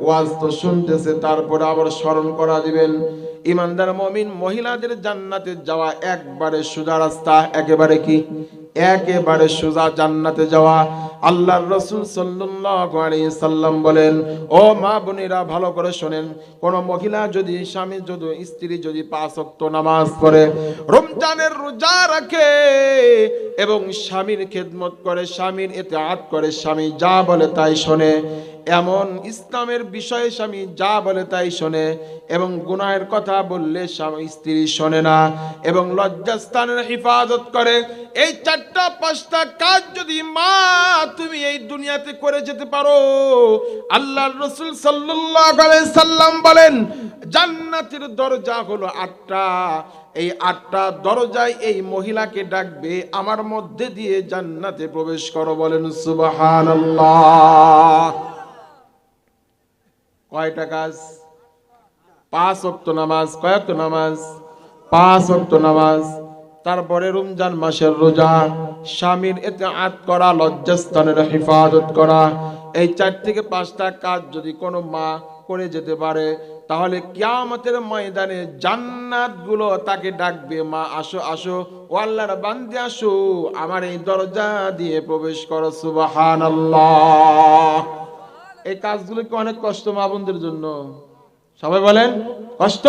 ওয়াজ তো শুনতেছে, তারপরে আবার স্মরণ করা দিবেন। ইমানদার মুমিন মহিলাদের জান্নাতে যাওয়া একবারে সোজা রাস্তা, একেবারে কি একেবারে সোজা জান্নাতে যাওয়া। আল্লাহর রাসূল সাল্লাল্লাহু আলাইহি সাল্লাম বলেন, ও মা বোনেরা ভালো করে শুনেন, কোন মহিলা যদি স্ত্রী যদি 5 ওয়াক্ত নামাজ পড়ে, রমজানের রোজা রাখে এবং স্বামীর খেদমত করে, স্বামীর ইতাআত করে, স্বামী যা বলে তাই শোনে, এমন ইসলামের বিষয়ে স্বামী যা বলে তাই শোনে, এবং গুনাহের কথা বললে স্বামী স্ত্রী শোনে না, এবং লজ্জাস্থানের হিফাজত করে, এই 4টা 5টা কাজ যদি মা তুমি এই দুনিয়াতে করে যেতে পারো, আল্লাহর রাসূল সাল্লাল্লাহু আলাইহি সাল্লাম বলেন জান্নাতের দরজা হলো 8টা, এই 8টা দরজায় এই মহিলাকে ডাকবে, আমার মধ্যে দিয়ে জান্নাতে প্রবেশ করো। বলেন সুবহানাল্লাহ। কয়টা কাজ? 5 ওয়াক্ত নামাজ। কয় ওয়াক্ত নামাজ? 5 ওয়াক্ত নামাজ। তারপরে রমজান মাসের রোজা, স্বামীর ইতাআত করা, লজ্জাস্থানের হিফাজত করা, এই 4 থেকে 5টা কাজ যদি কোনো মা করে যেতে পারে, তাহলে কিয়ামতের ময়দানে জান্নাতগুলো তাকে ডাকবে, মা আসো আসো, ও আল্লাহর বান্দা আসো, আমার এই দরজা দিয়ে প্রবেশ করো। সুবহানাল্লাহ। এই কাজগুলো কি অনেক কষ্ট মা বোনদের জন্য? সবাই বলেন কষ্ট।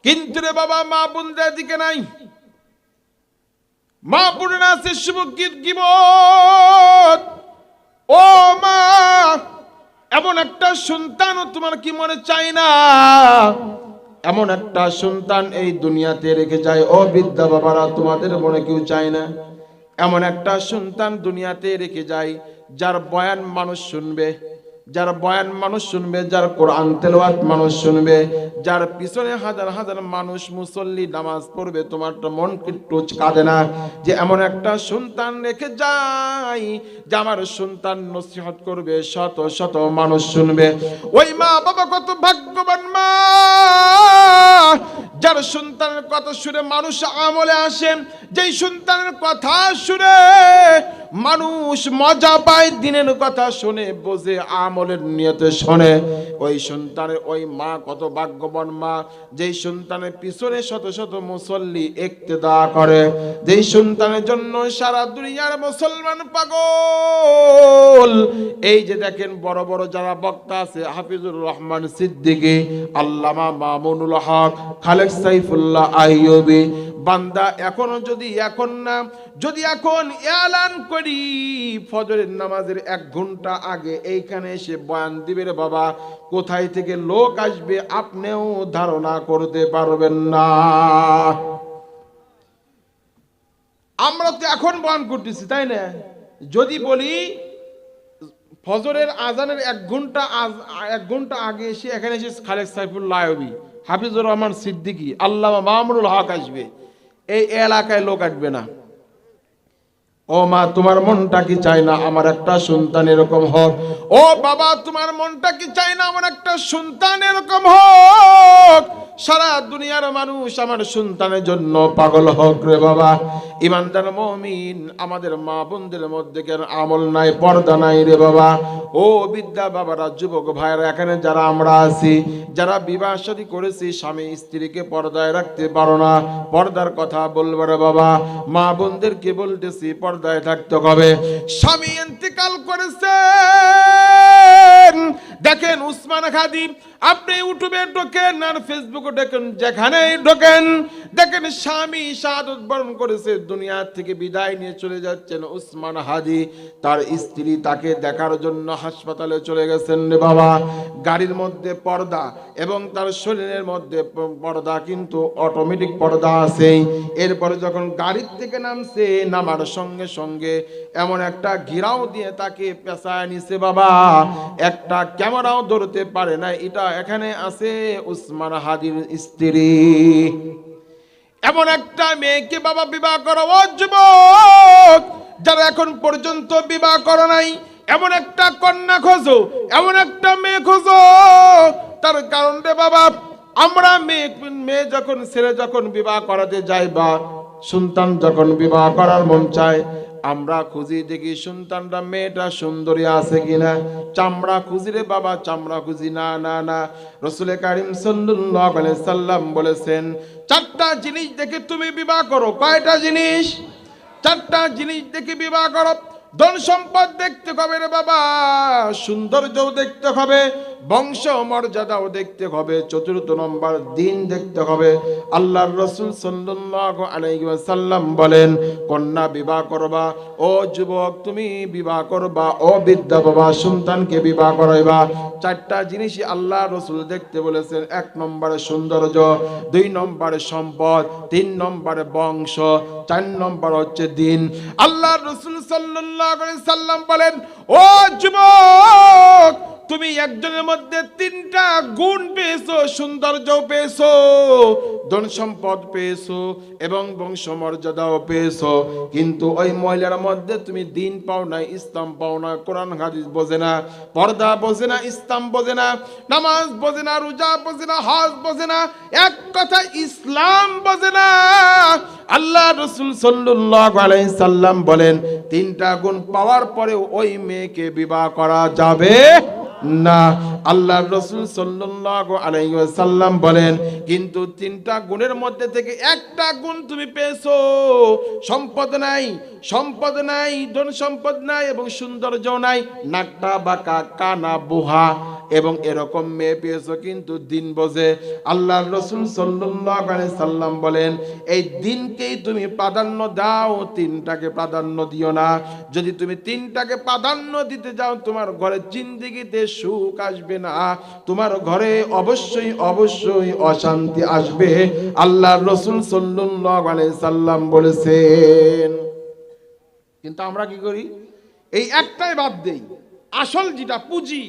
কিন্তু রে বাবা, মা বোনদের দিকে নাই, মা বোনেরা আছে শুভগীত গীবত। ও মা, এমন একটা সন্তান তোমার কি মনে চাই না? এমন একটা সন্তান এই দুনিয়াতে রেখে যায়, ও বিদ্যা বাবারা, তোমাদের মনে কেউ চায় না? এমন একটা সন্তান দুনিয়াতে রেখে যায়, যার বয়ান মানুষ শুনবে, যার বয়ান মানুষ শুনবে, যার কোরআন তেলাওয়াত মানুষ শুনবে, যার পিছনে হাজার হাজার মানুষ মুসল্লি নামাজ পড়বে, তোমার তো মন একটু কাঁদে না যে এমন একটা সন্তান রেখে যায় যে আমার সন্তান নসিহত করবে, শত শত মানুষ শুনবে? ওই মা বাবা কত ভাগ্যবান মা, যার সন্তানের কথা শুনে মানুষ আমলে আসে, যেই সন্তানের কথা শুনে মানুষ মজা পায়, দিনের কথা শুনে বোঝে, আমলের নিয়তে শোনে, ওই সন্তানের ওই মা কত ভাগ্যবান মা, যেই সন্তানের পিছনে শত শত মুসল্লি ইক্তেদা করে, যেই সন্তানের জন্য সারা দুনিয়ার মুসলমান পাগল। এই যে দেখেন বড় বড় যারা বক্তা আছে, হাফিজুর রহমান সিদ্দিকী, আল্লামা মামুনুল হক, খালেক সাইফুল্লাহ আইয়ুবী, বান্দা এখনো যদি এখন এলান করি ফজরের নামাজের 1 ঘন্টা আগে এইখানে এসে বয়ান দিবে রে বাবা, কোথায় থেকে লোক আসবে আপনিও ধারণা করতে পারবেন না। আমরা তো এখন বয়ান করতেছি, তাই না? যদি বলি ফজরের আজানের 1 ঘন্টা আগে এসে এখানে এসে খালেক সাইফুল্লাহ আইয়ুবী, হাফিজুর রহমান সিদ্দিকী, আল্লামা মামুনুল হক আসবে, এই এলাকায় লোক আসবে না। ও মা, তোমার মনটা কি চায় না আমার একটা সন্তান এরকম হোক? ও বাবা, তোমার মনটা কি চায় না আমার একটা সন্তান এরকম হোক? সারা দুনিয়ার মানুষ আমার সন্তানের জন্য পাগল হোক রে বাবা। ইমানদার মুমিন, আমাদের মা বোনদের মধ্যে কেন আমল নাই, পর্দা নাই রে বাবা? ও বিদ্যা বাবারা, যুবক ভাইরা, এখানে যারা আমরা আছি, যারা বিবাহ শাদী করেছি, স্বামী স্ত্রীকে পর্দায় রাখতে পারো না, পর্দার কথা বলবো রে বাবা। মা বোনদেরকে বলতেছি পর্দায় থাকতে হবে। স্বামী ইন্তেকাল করেছেন, দেখেন উসমান হাদি, আপনি ইউটিউবে ঢোকেন আর ফেসবুকে ঢোকেন, যেখানেই ঢোকেন দেখেন স্বামী শাহাদাত বরণ করেছে, দুনিয়া থেকে বিদায় নিয়ে চলে যাচ্ছেন উসমান হাদি, তার স্ত্রী তাকে দেখার জন্য হাসপাতালে চলে গেছেন রে বাবা। গাড়ির মধ্যে পর্দা এবং তার শরীরের মধ্যে পর্দা, কিন্তু অটোমেটিক পর্দা আছে। এরপরে যখন গাড়ির থেকে নামছে, নামার সঙ্গে সঙ্গে এমন একটা ঘিরাও দিয়ে তাকে পেঁচায় নিছে বাবা, একটা ক্যামেরাও ধরতে পারে না, এটা এখানে আছে উসমান হাদির স্ত্রী। এমন একটা মেয়েকে বাবা বিবাহ করো। ও যুবক, যারা এখন পর্যন্ত বিবাহ করো নাই, এমন একটা কন্যা খোঁজো, এমন একটা মেয়ে খোঁজো। তার কারণ রে বাবা, আমরা মেয়ে যখন ছেলে যখন বিবাহ করাতে যাই বা সন্তান যখন বিবাহ করার মন চায়, আমরা খুঁজি দেখি সন্তানরা মেয়েটা সুন্দরী আছে কিনা, চামড়া খুঁজি রে বাবা, চামড়া খুঁজি না না না। রাসূল কারীম সাল্লাল্লাহু আলাইহি সাল্লাম বলেছেন, চারটা জিনিস দেখে তুমি বিবাহ করো। কয়টা জিনিস? চারটা জিনিস দেখে বিবাহ করো। ধন সম্পদ দেখতে হবে রে বাবা, সৌন্দর্যও দেখতে হবে, বংশ মর্যাদাও দেখতে হবে, চতুর্থ নম্বর দিন দেখতে হবে। আল্লাহর রাসূল সাল্লাল্লাহু আলাইহি ওয়াসাল্লাম বলেন, কন্যা বিবাহ করবা, ও যুবক তুমি বিবাহ করবা, ও বিদ্যা বাবা সন্তানকে বিবাহ করাইবা। চারটা জিনিসই আল্লাহ রাসূল দেখতে বলেছেন। এক নম্বরে সৌন্দর্য, দুই নম্বরে সম্পদ, তিন নম্বরে বংশ, চার নম্বর হচ্ছে দিন। আল্লাহ রাসূল সাল্লাল্লাহু আলাইহি সাল্লাম বলেন, ও যুবক তুমি একজনের মধ্যে তিনটা গুণ পেয়েছো, সৌন্দর্য পেয়েছো, ধন সম্পদ পেয়েছো এবং বংশ মর্যাদাও পেয়েছো, কিন্তু ওই মহিলার মধ্যে তুমি দিন পাও না, ইসলাম পাও না, কোরআন হাদিস বোঝে না, পর্দা বোঝে না, ইসলাম বোঝে না, নামাজ বোঝে না, রোজা বোঝে না, হজ বোঝে না, এক কথা ইসলাম বোঝে না। আল্লাহ রাসূল সাল্লাল্লাহু আলাইহি সাল্লাম বলেন, তিনটা গুণ পাওয়ার পরে ওই মেয়েকে বিবাহ করা যাবে না। আল্লাহর রাসূল সাল্লাল্লাহু আলাইহি ওয়াসাল্লাম বলেন, কিন্তু তিনটা গুণের মধ্যে থেকে একটা গুণ তুমি পেয়েছো, সম্পদ নাই, সম্পদ নাই, ধন সম্পদ নাই এবং সৌন্দর্য নাই, নাকটা বাঁকা, কানা বুহা এবং এরকম মেয়ে পেয়েছো কিন্তু দিন বোঝে। আল্লাহর রাসূল সাল্লাল্লাহু আলাইহি সাল্লাম বলেন, এই দিনকেই তুমি প্রাধান্য দাও, তিনটাকে প্রাধান্য দিও না। যদি তুমি তিনটাকে প্রাধান্য দিতে যাও, তোমার ঘরে জিন্দেগিতে সুখ আসবে না, তোমার ঘরে অবশ্যই অবশ্যই অশান্তি আসবে। আল্লাহর রাসূল সাল্লাল্লাহু আলাইহি সাল্লাম বলেছেন। কিন্তু আমরা কি করি? এই একটাই বাদ দেই, আসল যেটা পুঁজি।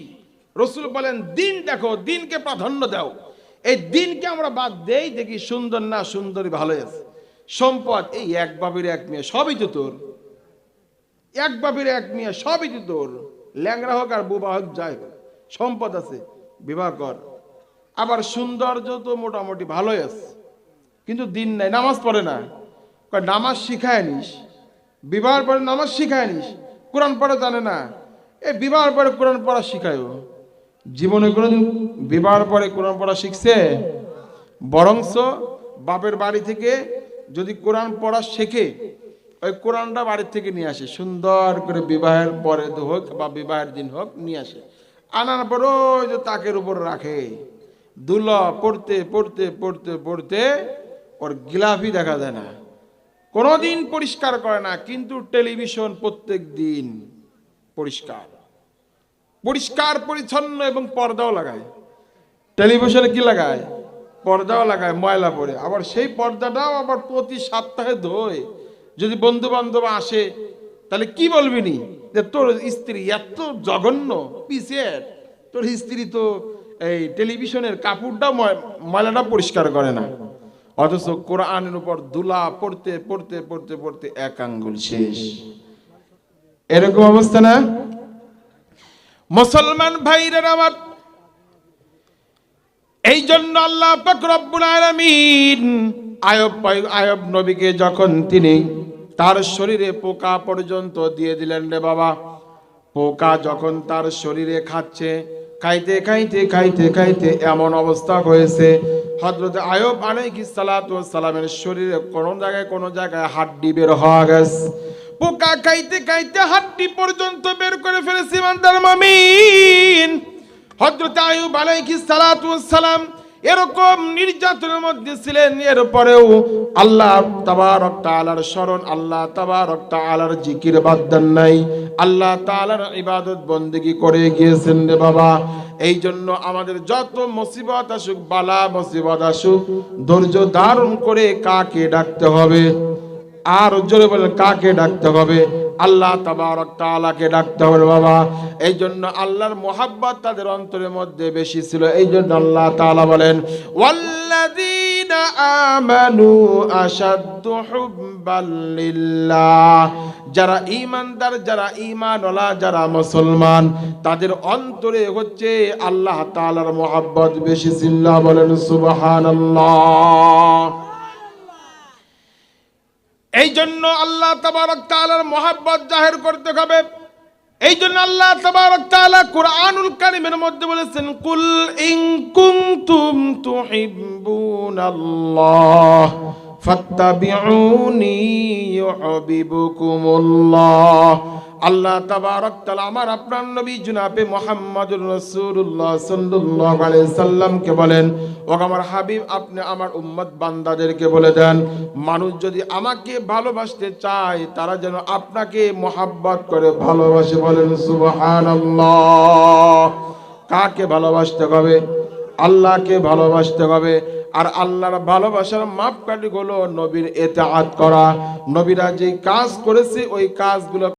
রাসূল বলেন দিন দেখো, দিনকে প্রাধান্য দাও। এই দিনকে আমরা বাদ দেই, দেখি সুন্দর না সুন্দরী ভালোই আছে, সম্পদ এই এক বাপের এক মেয়ে সবই তো তোর, এক বাপের এক মেয়ে সবই তো তোর, ল্যাংড়া হোক আর বোবা হোক যাই হোক, সম্পদ আছে বিবাহ কর। আবার সৌন্দর্য তো মোটামুটি ভালোই আছে, কিন্তু দিন নাই, নামাজ পড়ে না, নামাজ শিখায় নিস, বিবাহের পরে নামাজ শিখায় নিস, কোরআন পড়া জানে না, এই বিবাহের পরে কোরআন পড়া শিখায়। জীবনে কোনোদিন বিবাহের পরে কোরআন পড়া শিখছে? বরংস বাপের বাড়ি থেকে যদি কোরআন পড়া শেখে, ওই কোরআনটা বাড়ির থেকে নিয়ে আসে, সুন্দর করে বিবাহের পরে হোক বা বিবাহের দিন হোক নিয়ে আসে, আনার পর ওই যে তাকের উপর রাখে, দুলা পড়তে পড়তে পড়তে পড়তে ওর গিলাফি দেখা যায় না, কোনোদিন পরিষ্কার করে না, কিন্তু টেলিভিশন প্রত্যেক দিন পরিষ্কার পরিষ্কার পরিচ্ছন্ন এবং পর্দাও লাগায়। টেলিভিশনে কি লাগায়? পর্দাও লাগায়, ময়লা পড়ে, আবার সেই পর্দাটাও আবার প্রতি সপ্তাহে ধোয়। যদি বন্ধু বান্ধব আসে তাহলে কি বলবি নি যে তোর স্ত্রী এত জঘন্য পিছের, তোর স্ত্রী তো এই টেলিভিশনের কাপড়টাও ময়লাটা পরিষ্কার করে না, অথচ কোরআনের উপর দুলা পড়তে পড়তে পড়তে পড়তে এক আঙ্গুল শেষ। এরকম অবস্থা না মুসলমান ভাইরা আমার? এই জন্য আল্লাহ পাক রব্বুল আলামিন আয়ব নবীকে যখন তিনি তার শরীরে পোকা পর্যন্ত দিয়ে দিলেন রে বাবা, পোকা যখন তার শরীরে খাচ্ছে, খাইতে খাইতে খাইতে খাইতে এমন অবস্থা হয়েছে, হযরত আয়ব আলাইহিস সালাতু ওয়াস সালামের শরীরে কোনো জায়গায় হাড্ডি বের হয়ে গেছে, পোকা খাইতে খাইতে হাড্ডি পর্যন্ত বের করে ফেলেছে। ইমানদার মুমিন, হযরত আয়ুব আলাইহিস সালাতু ওয়াস সালাম এরকম নির্যাতনের মধ্যে ছিলেন, এরপরেও আল্লাহ তাবারক তাআলার শরণ, আল্লাহ তাবারক তাআলার জিকির বাদ দেন নাই, আল্লাহ তাআলার ইবাদত বন্দেগী করে গিয়েছেন রে বাবা। এই জন্য আমাদের যত মুসিবত আসুক, বালা মুসিবত আসুক, ধৈর্য ধারণ করে কাকে ডাকতে হবে? আর জোরে বলেন কাকে ডাকতে হবে? আল্লাহ তাবারক তাআলাকে ডাকতে হবে বাবা। এই জন্য আল্লাহর মোহাব্বত তাদের অন্তরের মধ্যে বেশি ছিল। এই জন্য আল্লাহ তাআলা বলেন, ওয়াল্লাযীনা আমানু আশাদ্দু হুব্বাল লিল্লাহ, যারা ঈমানদার, যারা ঈমানওয়ালা, যারা মুসলমান, তাদের অন্তরে হচ্ছে আল্লাহ তাআলার মোহাব্বত বেশি ছিল। বলেন সুবহানাল্লাহ। এই জন্য আল্লাহ তাবারক তাআলার মহব্বত জাহির করতে হবে। এই জন্য আল্লাহ তাবারক তাআলা কুরআনুল কারীমের মধ্যে বলেছেন, কুল ইন কুনতুম তুহিব্বুনাল্লাহ ফাত্তাবিউনি ইউহিব্বুকুমুল্লাহ। আল্লাহ তাবারক তাআলা আমার আপনার নবী জনাবে মুহাম্মদুর রাসূলুল্লাহ সাল্লাল্লাহু আলাইহি সাল্লামকে বলেন, ও আমার হাবিব, আপনি আমার উম্মত বান্দাদেরকে বলে দেন, মানুষ যদি আমাকে ভালোবাসতে চায় তারা যেন আপনাকে মহব্বত করে ভালোবাসে। বলেন সুবহানাল্লাহ। কাকে ভালোবাসতে হবে? আল্লাহকে ভালোবাসতে হবে। আর আল্লাহর ভালোবাসার মাপকাঠি হলো নবীর ইতাআত করা। নবীরা যে কাজ করেছে ওই কাজগুলো